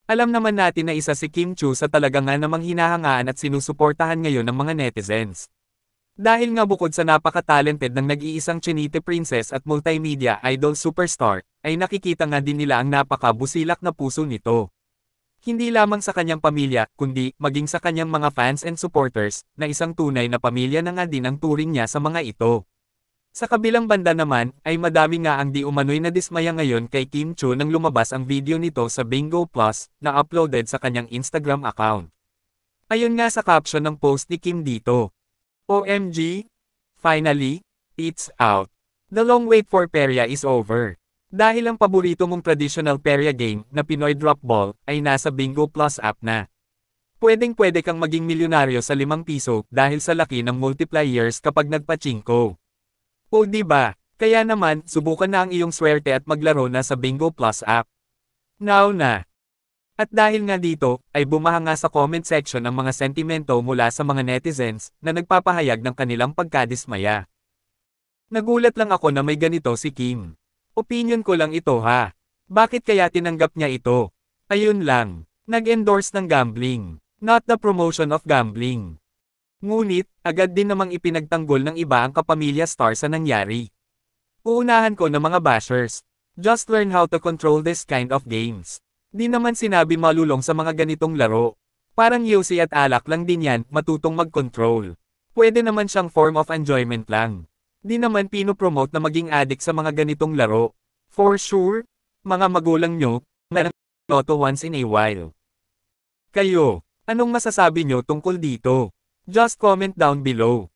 Alam naman natin na isa si Kim Chu sa talaga nga namang hinahangaan at sinusuportahan ngayon ng mga netizens. Dahil nga bukod sa napaka-talented ng nag-iisang Chinite princess at multimedia idol superstar, ay nakikita nga din nila ang napaka-busilak na puso nito. Hindi lamang sa kanyang pamilya, kundi maging sa kanyang mga fans and supporters, na isang tunay na pamilya na nga din ang turing niya sa mga ito. Sa kabilang banda naman, ay madami nga ang di umano'y nadismaya ngayon kay Kim Chu nang lumabas ang video nito sa Bingo Plus, na uploaded sa kanyang Instagram account. Ayon nga sa caption ng post ni Kim dito. OMG! Finally, it's out. The long wait for Perya is over. Dahil ang paborito mong traditional Perya game na Pinoy Drop Ball ay nasa Bingo Plus app na. Pwedeng-pwede kang maging milyonaryo sa 5 piso dahil sa laki ng multipliers kapag nagpachinko. O diba? Kaya naman, subukan na ang iyong swerte at maglaro na sa Bingo Plus app. Now na! At dahil nga dito, ay bumaha nga sa comment section ang mga sentimento mula sa mga netizens na nagpapahayag ng kanilang pagkadismaya. Nagulat lang ako na may ganito si Kim. Opinion ko lang ito ha. Bakit kaya tinanggap niya ito? Ayun lang. Nag-endorse ng gambling. Not the promotion of gambling. Ngunit, agad din namang ipinagtanggol ng iba ang kapamilya star sa nangyari. Uunahan ko ng mga bashers. Just learn how to control this kind of games. Di naman sinabi malulong sa mga ganitong laro. Parang yosi at alak lang din yan, matutong mag-control. Pwede naman siyang form of enjoyment lang. Di naman pinopromote na maging addict sa mga ganitong laro. For sure, mga magulang nyo, merang loto once in a while. Kayo, anong masasabi nyo tungkol dito? Just comment down below.